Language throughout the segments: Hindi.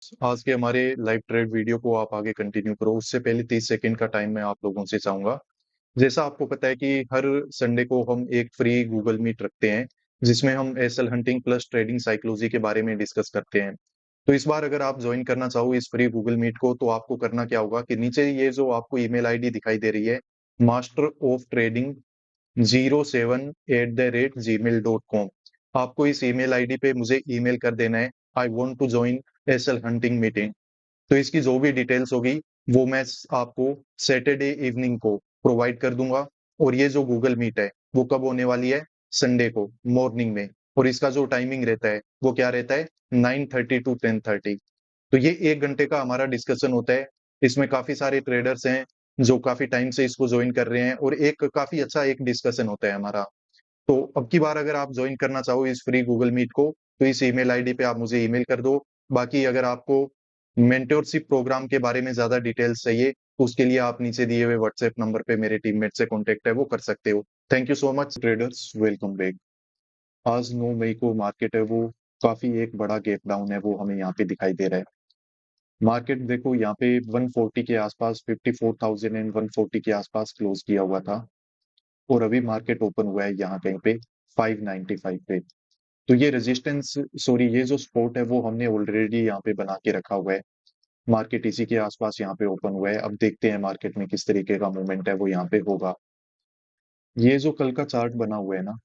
आज के हमारे लाइव ट्रेड वीडियो को आप आगे कंटिन्यू करो। उससे पहले 30 सेकंड का टाइम मैं आप लोगों से चाहूंगा। जैसा आपको पता है कि हर संडे को हम एक फ्री गूगल मीट रखते हैं, जिसमें हम SL hunting plus trading psychology के बारे में डिस्कस करते हैं। तो इस बार अगर आप ज्वाइन करना चाहो इस फ्री गूगल मीट को, तो आपको करना क्या होगा कि नीचे ये जो आपको ईमेल आईडी दिखाई दे रही है, मास्टर ऑफ ट्रेडिंग 07@gmail.com, आपको इस ईमेल आईडी पे मुझे ईमेल कर देना है, I want to join SL hunting meeting. तो इसकी जो भी डिटेल्स होगी वो मैं आपको सैटरडे इवनिंग को प्रोवाइड कर दूंगा। और ये जो गूगल मीट है वो कब होने वाली है? संडे को मॉर्निंग में। और इसका जो टाइमिंग रहता है वो क्या रहता है? 9:30 टू 10:30। तो ये 1 घंटे का हमारा डिस्कशन होता है। इसमें काफी सारे ट्रेडर्स हैं जो काफी टाइम से इसको ज्वाइन कर रहे हैं, और एक काफी अच्छा एक डिस्कशन होता है हमारा। तो अब की बार अगर आप ज्वाइन करना चाहो इस फ्री गूगल मीट को, तो इस ईमेल आईडी पे आप मुझे ईमेल कर दो। बाकी अगर आपको मेंटोरशिप प्रोग्राम के बारे में ज्यादा डिटेल्स चाहिए, तो उसके लिए आप नीचे दिए हुए व्हाट्सएप नंबर पे मेरे टीममेट से कॉन्टेक्ट है वो कर सकते हो। Thank you so much traders, welcome back. आज 9 मई को मार्केट है वो काफी एक बड़ा गैप डाउन है वो हमें यहाँ पे दिखाई दे रहा है। मार्केट देखो यहाँ पे 140 के आसपास, 54,140 के आसपास क्लोज किया हुआ था, और अभी मार्केट ओपन हुआ है यहाँ कहीं पे 595 पे। तो ये रेजिस्टेंस, सॉरी, ये जो सपोर्ट है वो हमने ऑलरेडी यहाँ पे बना के रखा हुआ है। मार्केट इसी के आसपास यहाँ पे ओपन हुआ है। अब देखते हैं मार्केट में किस तरीके का मूवमेंट है वो यहाँ पे होगा। ये जो कल का चार्ट बना हुआ है ना,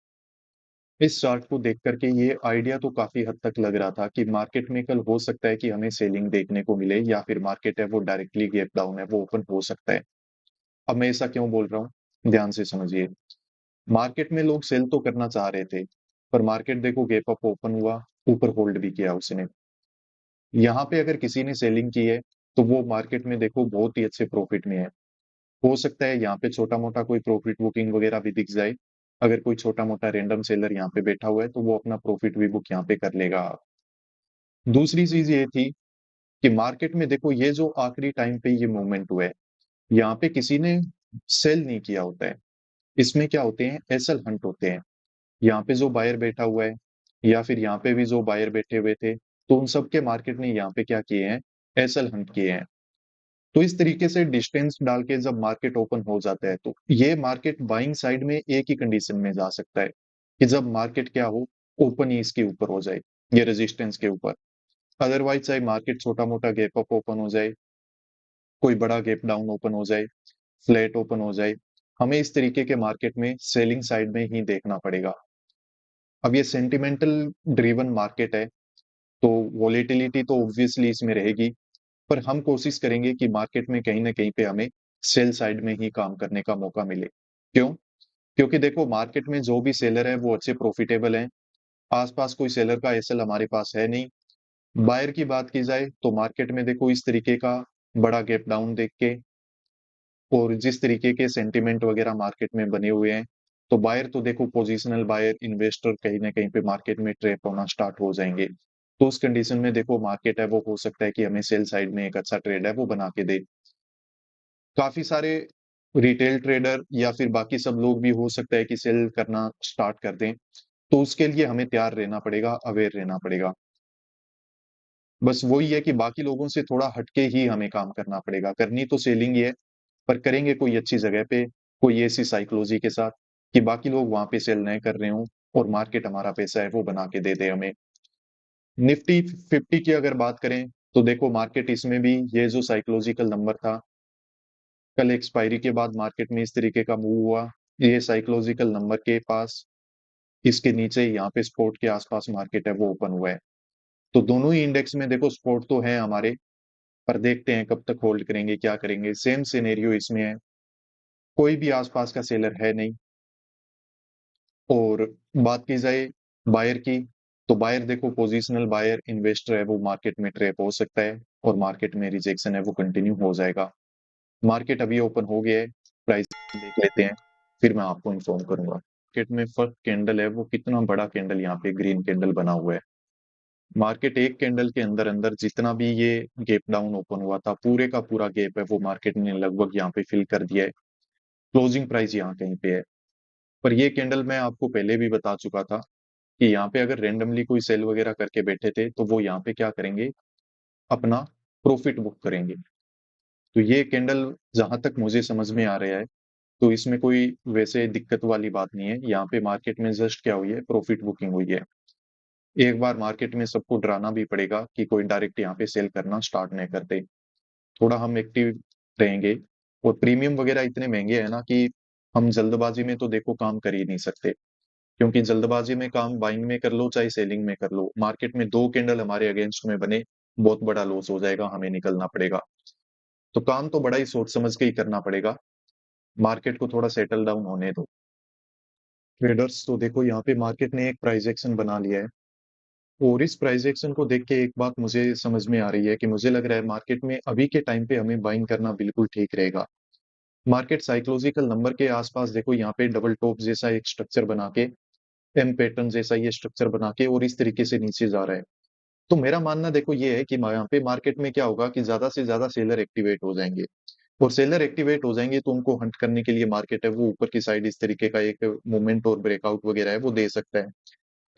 इस चार्ट को देख करके ये आइडिया तो काफी हद तक लग रहा था कि मार्केट में कल हो सकता है कि हमें सेलिंग देखने को मिले, या फिर मार्केट है वो डायरेक्टली गैप डाउन है वो ओपन हो सकता है। अब मैं ऐसा क्यों बोल रहा हूँ, ध्यान से समझिए। मार्केट में लोग सेल तो करना चाह रहे थे, पर मार्केट देखो गैप अप ओपन हुआ, ऊपर होल्ड भी किया उसने। यहाँ पे अगर किसी ने सेलिंग की है तो वो मार्केट में देखो बहुत ही अच्छे प्रॉफिट में है। हो सकता है यहाँ पे छोटा मोटा कोई प्रॉफिट बुकिंग वगैरह भी दिख जाए। अगर कोई छोटा मोटा रैंडम सेलर यहाँ पे बैठा हुआ है तो वो अपना प्रॉफिट भी बुक यहाँ पे कर लेगा। दूसरी चीज ये थी कि मार्केट में देखो ये जो आखिरी टाइम पे ये मूवमेंट हुआ है, यहाँ पे किसी ने सेल नहीं किया होता है। इसमें क्या होते हैं? एसएल हंट होते हैं। यहाँ पे जो बायर बैठा हुआ है, या फिर यहाँ पे भी जो बायर बैठे हुए थे, तो उन सबके मार्केट ने यहाँ पे क्या किए हैं? एसएल हंट किए हैं। तो इस तरीके से डिस्टेंस डाल के जब मार्केट ओपन हो जाता है, तो ये मार्केट बाइंग साइड में एक ही कंडीशन में जा सकता है कि जब मार्केट क्या हो, ओपन ही इसके ऊपर हो जाए, ये रेजिस्टेंस के ऊपर। अदरवाइज चाहे मार्केट छोटा मोटा गैप अप ओपन हो जाए, कोई बड़ा गैप डाउन ओपन हो जाए, फ्लैट ओपन हो जाए, हमें इस तरीके के मार्केट में सेलिंग साइड में ही देखना पड़ेगा। अब ये सेंटिमेंटल ड्रिवन मार्केट है, तो वॉलेटिलिटी तो ऑब्वियसली इसमें रहेगी, पर हम कोशिश करेंगे कि मार्केट में कहीं ना कहीं पे हमें सेल साइड में ही काम करने का मौका मिले। क्यों? क्योंकि देखो मार्केट में जो भी सेलर है वो अच्छे प्रॉफिटेबल हैं। आसपास कोई सेलर का एसएल हमारे पास है नहीं। बायर की बात की जाए तो मार्केट में देखो इस तरीके का बड़ा गैप डाउन देख के, और जिस तरीके के सेंटिमेंट वगैरह मार्केट में बने हुए हैं, तो बायर तो देखो पोजिशनल बायर इन्वेस्टर कहीं ना कहीं पे मार्केट में ट्रैप होना स्टार्ट हो जाएंगे। तो उस कंडीशन में देखो मार्केट है वो हो सकता है कि हमें सेल साइड में एक अच्छा ट्रेड है वो बना के दे। काफी सारे रिटेल ट्रेडर या फिर बाकी सब लोग भी हो सकता है कि सेल करना स्टार्ट कर दें। तो उसके लिए हमें तैयार रहना पड़ेगा, अवेयर रहना पड़ेगा। बस वही है कि बाकी लोगों से थोड़ा हटके ही हमें काम करना पड़ेगा। करनी तो सेलिंग ही है, पर करेंगे कोई अच्छी जगह पे, कोई ऐसी साइकोलॉजी के साथ कि बाकी लोग वहां पे सेल नहीं कर रहे हो, और मार्केट हमारा पैसा है वो बना के दे दे हमें। निफ्टी 50 की अगर बात करें, तो देखो मार्केट इसमें भी ये जो साइकोलॉजिकल नंबर था, कल एक्सपायरी के बाद मार्केट में इस तरीके का मूव हुआ। ये साइकोलॉजिकल नंबर के पास, इसके नीचे यहाँ पे सपोर्ट के आसपास मार्केट है वो ओपन हुआ है। तो दोनों ही इंडेक्स में देखो सपोर्ट तो है हमारे, पर देखते हैं कब तक होल्ड करेंगे, क्या करेंगे। सेम सिनेरियो इसमें है, कोई भी आसपास का सेलर है नहीं। और बात की जाए बायर की, तो बायर देखो पोजिशनल बायर इन्वेस्टर है वो मार्केट में ट्रैप हो सकता है, और मार्केट में रिजेक्शन है वो कंटिन्यू हो जाएगा। मार्केट अभी ओपन हो गया है, प्राइस देख लेते हैं, फिर मैं आपको इन्फॉर्म करूंगा। मार्केट में फर्स्ट कैंडल है वो कितना बड़ा कैंडल यहाँ पे ग्रीन कैंडल बना हुआ है। मार्केट एक कैंडल के अंदर अंदर जितना भी ये गैप डाउन ओपन हुआ था, पूरे का पूरा गैप है वो मार्केट ने लगभग यहाँ पे फिल कर दिया है। क्लोजिंग प्राइस यहाँ कहीं पे है। पर ये कैंडल मैं आपको पहले भी बता चुका था कि यहाँ पे अगर रेंडमली कोई सेल वगैरह करके बैठे थे तो वो यहाँ पे क्या करेंगे, अपना प्रॉफिट बुक करेंगे। तो ये कैंडल जहां तक मुझे समझ में आ रहा है, तो इसमें कोई वैसे दिक्कत वाली बात नहीं है। यहाँ पे मार्केट में जस्ट क्या हुई है, प्रॉफिट बुकिंग हुई है। एक बार मार्केट में सबको डराना भी पड़ेगा कि कोई डायरेक्ट यहाँ पे सेल करना स्टार्ट नहीं करते। थोड़ा हम एक्टिव रहेंगे। और प्रीमियम वगैरह इतने महंगे हैं ना कि हम जल्दबाजी में तो देखो काम कर ही नहीं सकते। क्योंकि जल्दबाजी में काम बाइंग में कर लो चाहे सेलिंग में कर लो, मार्केट में दो कैंडल हमारे अगेंस्ट में बने, बहुत बड़ा लॉस हो जाएगा, हमें निकलना पड़ेगा। तो काम तो बड़ा ही सोच समझ के ही करना पड़ेगा। मार्केट को थोड़ा सेटल डाउन होने दो। ट्रेडर्स तो देखो यहाँ पे मार्केट ने एक प्राइस एक्शन बना लिया है। और इस प्राइस एक्शन को देख के एक बात मुझे समझ में आ रही है कि मुझे लग रहा है मार्केट में अभी के टाइम पे हमें बाइंग करना बिल्कुल ठीक रहेगा। मार्केट साइकोलॉजिकल नंबर के आसपास देखो यहाँ पे डबल टॉप जैसा एक स्ट्रक्चर बना के, एम पैटर्न जैसा ये स्ट्रक्चर बना के और इस तरीके से नीचे जा रहा है। तो मेरा मानना देखो ये है कि यहाँ पे मार्केट में क्या होगा कि ज्यादा से ज्यादा सेलर एक्टिवेट हो जाएंगे। और सेलर एक्टिवेट हो जाएंगे तो उनको हंट करने के लिए मार्केट है वो ऊपर की साइड इस तरीके का एक मूवमेंट और ब्रेकआउट वगैरह है वो दे सकता है।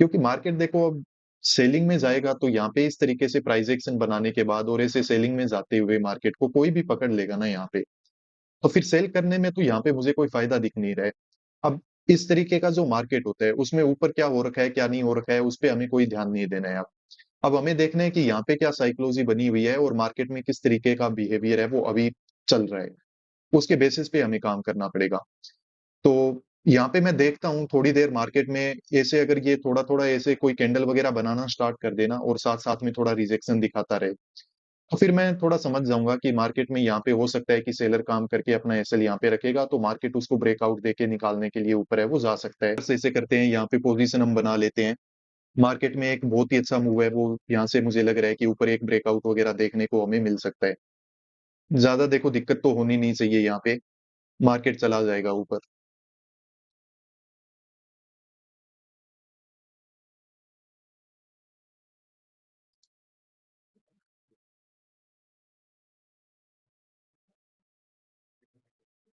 क्योंकि मार्केट देखो अब सेलिंग में जाएगा तो यहाँ पे इस तरीके से प्राइस एक्शन बनाने के बाद और ऐसे सेलिंग में जाते हुए मार्केट को कोई भी पकड़ लेगा ना यहाँ पे, तो फिर सेल करने में तो यहाँ पे मुझे कोई फायदा दिख नहीं रहा है। अब इस तरीके का जो मार्केट होता है उसमें ऊपर क्या हो रखा है क्या नहीं हो रखा है उस पर हमें कोई ध्यान नहीं देना है। अब हमें देखना है कि यहाँ पे क्या साइकोलॉजी बनी हुई है और मार्केट में किस तरीके का बिहेवियर है वो अभी चल रहा है, उसके बेसिस पे हमें काम करना पड़ेगा। तो यहाँ पे मैं देखता हूँ थोड़ी देर मार्केट में ऐसे अगर ये थोड़ा थोड़ा ऐसे कोई कैंडल वगैरह बनाना स्टार्ट कर देना और साथ साथ में थोड़ा रिजेक्शन दिखाता रहे, तो फिर मैं थोड़ा समझ जाऊंगा कि मार्केट में यहाँ पे हो सकता है कि सेलर काम करके अपना एसएल यहाँ पे रखेगा तो मार्केट उसको ब्रेकआउट देके निकालने के लिए ऊपर है वो जा सकता है। ऐसे करते हैं यहाँ पे पोजीशन हम बना लेते हैं। मार्केट में एक बहुत ही अच्छा मूव है वो यहाँ से मुझे लग रहा है कि ऊपर एक ब्रेकआउट वगैरह देखने को हमें मिल सकता है। ज्यादा देखो दिक्कत तो होनी नहीं चाहिए यहाँ पे, मार्केट चला जाएगा ऊपर।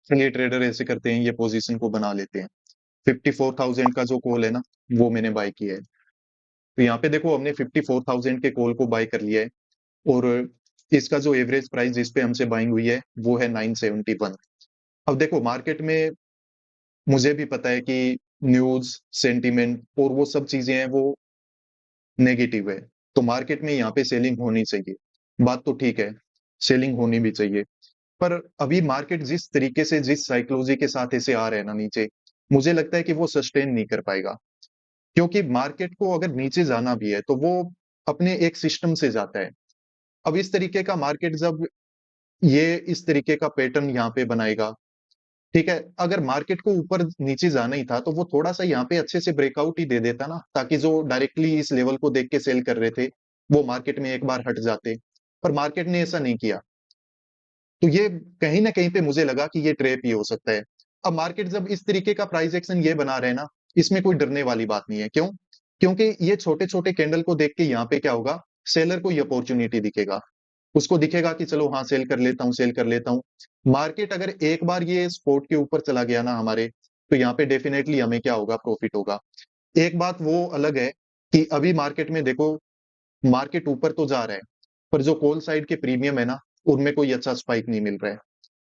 चलिए ट्रेडर ऐसे करते हैं, ये पोजीशन को बना लेते हैं। 54,000 का जो कॉल है ना वो मैंने बाय किया है। तो यहाँ पे देखो हमने 54,000 के कॉल को बाय कर लिया है। और इसका जो एवरेज प्राइस जिस पे हमसे बाइंग हुई है वो है 971। अब देखो मार्केट में मुझे भी पता है कि न्यूज सेंटीमेंट और वो सब चीजें हैं वो नेगेटिव है। तो मार्केट में यहाँ पे सेलिंग होनी चाहिए, बात तो ठीक है, सेलिंग होनी भी चाहिए। पर अभी मार्केट जिस तरीके से जिस साइकोलॉजी के साथ ऐसे आ रहे हैं ना नीचे, मुझे लगता है कि वो सस्टेन नहीं कर पाएगा। क्योंकि मार्केट को अगर नीचे जाना भी है तो वो अपने एक सिस्टम से जाता है। अब इस तरीके का मार्केट जब ये इस तरीके का पैटर्न यहाँ पे बनाएगा, ठीक है, अगर मार्केट को ऊपर नीचे जाना ही था तो वो थोड़ा सा यहाँ पे अच्छे से ब्रेकआउट ही दे देता ना, ताकि जो डायरेक्टली इस लेवल को देख के सेल कर रहे थे वो मार्केट में एक बार हट जाते। पर मार्केट ने ऐसा नहीं किया। तो ये कहीं ना कहीं पे मुझे लगा कि ये ट्रैप ही हो सकता है। अब मार्केट जब इस तरीके का प्राइस एक्शन ये बना रहे हैं ना, इसमें कोई डरने वाली बात नहीं है। क्यों? क्योंकि ये छोटे छोटे कैंडल को देख के यहाँ पे क्या होगा, सेलर को ये अपॉर्चुनिटी दिखेगा। उसको दिखेगा कि चलो हाँ सेल कर लेता हूँ सेल कर लेता हूँ। मार्केट अगर एक बार ये स्पोर्ट के ऊपर चला गया ना हमारे, तो यहाँ पे डेफिनेटली हमें क्या होगा, प्रॉफिट होगा। एक बात वो अलग है कि अभी मार्केट में देखो, मार्केट ऊपर तो जा रहा है पर जो कॉल साइड के प्रीमियम है ना उनमें कोई अच्छा स्पाइक नहीं मिल रहा है।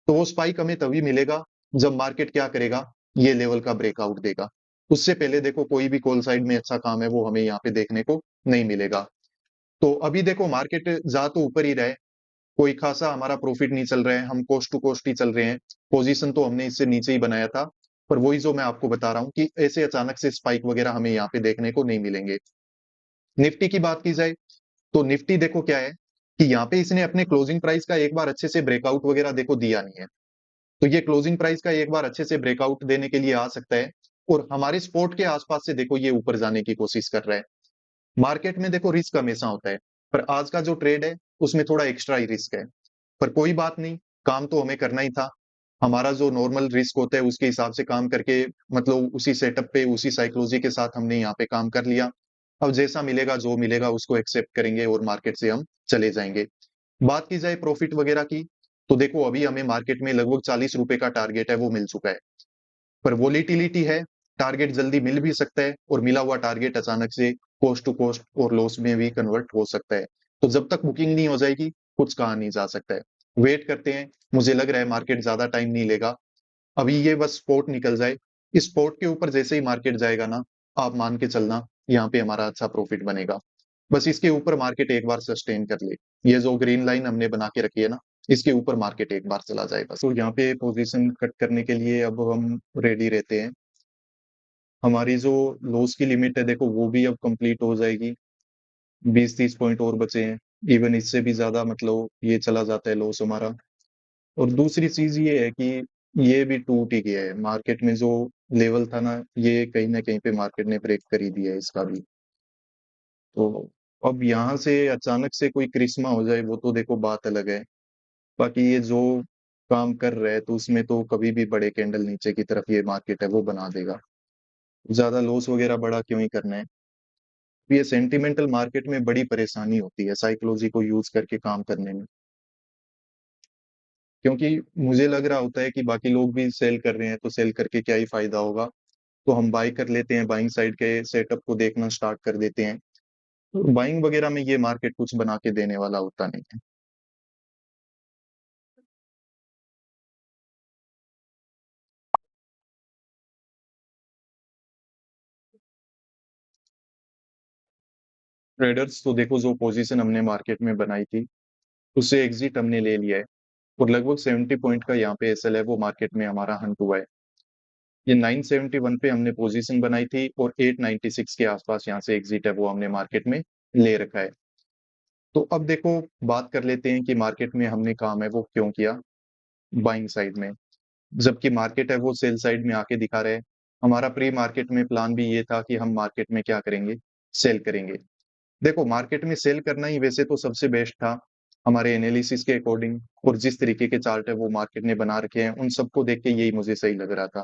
तो वो स्पाइक हमें तभी मिलेगा जब मार्केट क्या करेगा, ये लेवल का ब्रेकआउट देगा। उससे पहले देखो कोई भी कॉल साइड में अच्छा काम है वो हमें यहाँ पे देखने को नहीं मिलेगा। तो अभी देखो मार्केट जा तो ऊपर ही रहे, कोई खासा हमारा प्रॉफिट नहीं चल रहा है, हम कोस्ट टू कोस्ट ही चल रहे हैं। पोजीशन तो हमने इससे नीचे ही बनाया था। पर वही जो मैं आपको बता रहा हूँ कि ऐसे अचानक से स्पाइक वगैरह हमें यहाँ पे देखने को नहीं मिलेंगे। निफ्टी की बात की जाए तो निफ्टी देखो क्या है कि यहाँ पे इसने अपने क्लोजिंग प्राइस का एक बार अच्छे से ब्रेकआउट वगैरह देखो दिया नहीं है। तो ये क्लोजिंग प्राइस का एक बार अच्छे से ब्रेकआउट देने के लिए आ सकता है। और हमारे स्पोर्ट के आसपास से देखो ये ऊपर जाने की कोशिश कर रहा है। मार्केट में देखो रिस्क हमेशा होता है, पर आज का जो ट्रेड है उसमें थोड़ा एक्स्ट्रा ही रिस्क है। पर कोई बात नहीं, काम तो हमें करना ही था। हमारा जो नॉर्मल रिस्क होता है उसके हिसाब से काम करके, मतलब उसी सेटअप पे उसी साइकोलॉजी के साथ हमने यहाँ पे काम कर लिया। अब जैसा मिलेगा जो मिलेगा उसको एक्सेप्ट करेंगे और मार्केट से हम चले जाएंगे। बात की जाए प्रॉफिट वगैरह की, तो देखो अभी हमें मार्केट में लगभग 40 रुपए का टारगेट है वो मिल चुका है। पर वोलेटिलिटी है, टारगेट जल्दी मिल भी सकता है और मिला हुआ टारगेट अचानक से कोस्ट टू कोस्ट और लॉस में भी कन्वर्ट हो सकता है। तो जब तक बुकिंग नहीं हो जाएगी, कुछ कहा नहीं जा सकता है। वेट करते हैं, मुझे लग रहा है मार्केट ज्यादा टाइम नहीं लेगा। अभी ये बस स्पॉट निकल जाए, इस स्पॉट के ऊपर जैसे ही मार्केट जाएगा ना, आप मान के चलना यहाँ पे हमारा अच्छा प्रॉफिट बनेगा। बस इसके ऊपर मार्केट एक बार सस्टेन कर ले, ये जो ग्रीन लाइन हमने बना के रखी है ना, इसके ऊपर मार्केट एक बार चला जाए बस। तो यहाँ पे पोजीशन कट करने के लिए अब हम रेडी रहते हैं। हमारी जो लॉस की लिमिट है देखो, वो भी अब कंप्लीट हो जाएगी। 20-30 पॉइंट और बचे हैं, इवन इससे भी ज्यादा मतलब ये चला जाता है लॉस हमारा। और दूसरी चीज ये है कि ये भी टूट ही गया है मार्केट में, जो लेवल था ना, ये कहीं ना कहीं पे मार्केट ने ब्रेक कर ही दिया है इसका भी। तो अब यहाँ से अचानक से कोई करिश्मा हो जाए वो तो देखो बात अलग है। बाकी ये जो काम कर रहा है तो उसमें तो कभी भी बड़े कैंडल नीचे की तरफ ये मार्केट है वो बना देगा। ज्यादा लॉस वगैरह बड़ा क्यों ही करना है। ये सेंटिमेंटल मार्केट में बड़ी परेशानी होती है साइकोलॉजी को यूज करके काम करने में। क्योंकि मुझे लग रहा होता है कि बाकी लोग भी सेल कर रहे हैं तो सेल करके क्या ही फायदा होगा, तो हम बाई कर लेते हैं, बाइंग साइड के सेटअप को देखना स्टार्ट कर देते हैं। तो बाइंग वगैरह में ये मार्केट कुछ बना के देने वाला होता नहीं है। ट्रेडर्स तो देखो, जो पोजीशन हमने मार्केट में बनाई थी उससे एग्जिट हमने ले लिया है, और लगभग 70 पॉइंट का यहाँ पे एसएल है वो मार्केट में हमारा हंट हुआ है। ये 971 पे हमने पोजीशन बनाई थी और 896 के आसपास यहाँ से एग्जिट है वो हमने मार्केट में ले रखा है। तो अब देखो, बात कर लेते हैं कि मार्केट में हमने काम है वो क्यों किया बाइंग साइड में, जबकि मार्केट है वो सेल साइड में आके दिखा रहे हैं। हमारा प्री मार्केट में प्लान भी ये था कि हम मार्केट में क्या करेंगे, सेल करेंगे। देखो, मार्केट में सेल करना ही वैसे तो सबसे बेस्ट था हमारे एनालिसिस के अकॉर्डिंग, और जिस तरीके के चार्ट है वो मार्केट ने बना रखे हैं उन सबको देख के यही मुझे सही लग रहा था।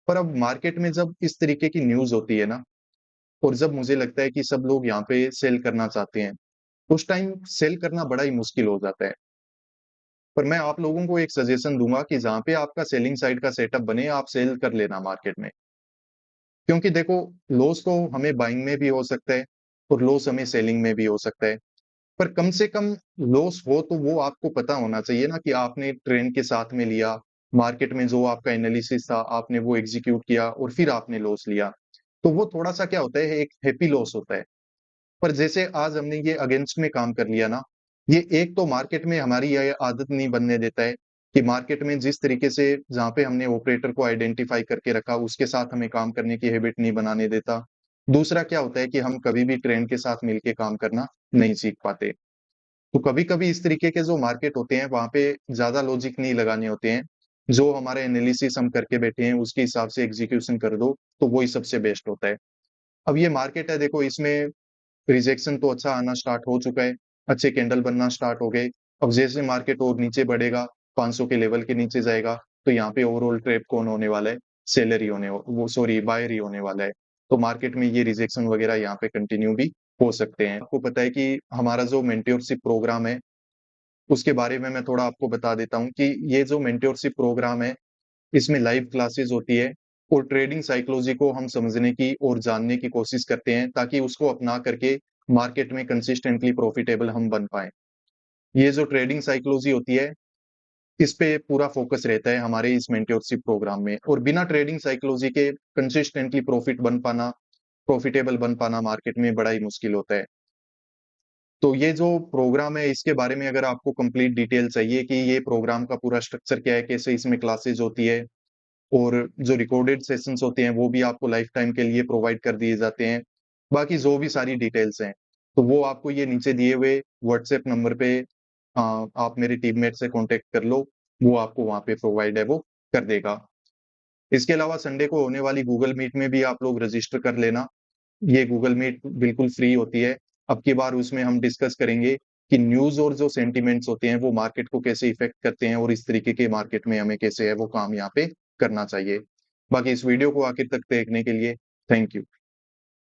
पर अब मार्केट में जब इस तरीके की न्यूज होती है ना, और जब मुझे लगता है कि सब लोग यहाँ पे सेल करना चाहते हैं, उस टाइम सेल करना बड़ा ही मुश्किल हो जाता है। पर मैं आप लोगों को एक सजेशन दूंगा कि जहाँ पे आपका सेलिंग साइड का सेटअप बने, आप सेल कर लेना मार्केट में। क्योंकि देखो, लॉस तो हमें बाइंग में भी हो सकता है और लॉस हमें सेलिंग में भी हो सकता है। पर कम से कम लॉस हो तो वो आपको पता होना चाहिए ना कि आपने ट्रेंड के साथ में लिया, मार्केट में जो आपका एनालिसिस था आपने वो एग्जीक्यूट किया और फिर आपने लॉस लिया। तो वो थोड़ा सा क्या होता है, एक हैप्पी लॉस होता है। पर जैसे आज हमने ये अगेंस्ट में काम कर लिया ना, ये एक तो मार्केट में हमारी ये आदत नहीं बनने देता है कि मार्केट में जिस तरीके से जहां पे हमने ऑपरेटर को आइडेंटिफाई करके रखा उसके साथ हमें काम करने की हैबिट नहीं बनाने देता। दूसरा क्या होता है कि हम कभी भी ट्रेंड के साथ मिलके काम करना नहीं सीख पाते। तो कभी कभी इस तरीके के जो मार्केट होते हैं वहां पे ज्यादा लॉजिक नहीं लगाने होते हैं, जो हमारे एनालिसिस हम करके बैठे हैं उसके हिसाब से एग्जीक्यूशन कर दो, तो वही सबसे बेस्ट होता है। अब ये मार्केट है देखो, इसमें रिजेक्शन तो अच्छा आना स्टार्ट हो चुका है, अच्छे कैंडल बनना स्टार्ट हो गए। अब जैसे मार्केट और नीचे बढ़ेगा, 500 के लेवल के नीचे जाएगा, तो यहाँ पे ओवरऑल ट्रेप कौन होने वाला है, सेलर ही वो सॉरी बायर ही होने वाला है। तो मार्केट में ये रिजेक्शन वगैरह यहाँ पे कंटिन्यू भी हो सकते हैं। आपको पता है कि हमारा जो मेंटोरशिप प्रोग्राम है उसके बारे में मैं थोड़ा आपको बता देता हूँ कि ये जो मेंटोरशिप प्रोग्राम है इसमें लाइव क्लासेस होती है, और ट्रेडिंग साइकोलॉजी को हम समझने की और जानने की कोशिश करते हैं ताकि उसको अपना करके मार्केट में कंसिस्टेंटली प्रॉफिटेबल हम बन पाए। ये जो ट्रेडिंग साइकोलॉजी होती है इस पे पूरा फोकस रहता है हमारे इस मेंटरशिप प्रोग्राम में, और बिना ट्रेडिंग साइकोलॉजी के कंसिस्टेंटली प्रॉफिटेबल बन पाना मार्केट में बड़ा ही मुश्किल होता है। तो ये जो प्रोग्राम है इसके बारे में अगर आपको कंप्लीट डिटेल चाहिए कि ये प्रोग्राम का पूरा स्ट्रक्चर क्या है, कैसे इसमें क्लासेस होती है, और जो रिकॉर्डेड सेशंस होते हैं वो भी आपको लाइफ टाइम के लिए प्रोवाइड कर दिए जाते हैं। बाकी जो भी सारी डिटेल्स हैं तो वो आपको ये नीचे दिए हुए व्हाट्सएप नंबर पे आप मेरे टीममेट से कांटेक्ट कर लो, वो आपको वहाँ पे प्रोवाइड है वो कर देगा। इसके अलावा संडे को होने वाली गूगल मीट में भी आप लोग रजिस्टर कर लेना। ये गूगल मीट बिल्कुल फ्री होती है। अब की बार उसमें हम डिस्कस करेंगे कि न्यूज और जो सेंटिमेंट्स होते हैं वो मार्केट को कैसे इफेक्ट करते हैं, और इस तरीके के मार्केट में हमें कैसे है वो काम यहाँ पे करना चाहिए। बाकी इस वीडियो को आखिर तक देखने के लिए थैंक यू।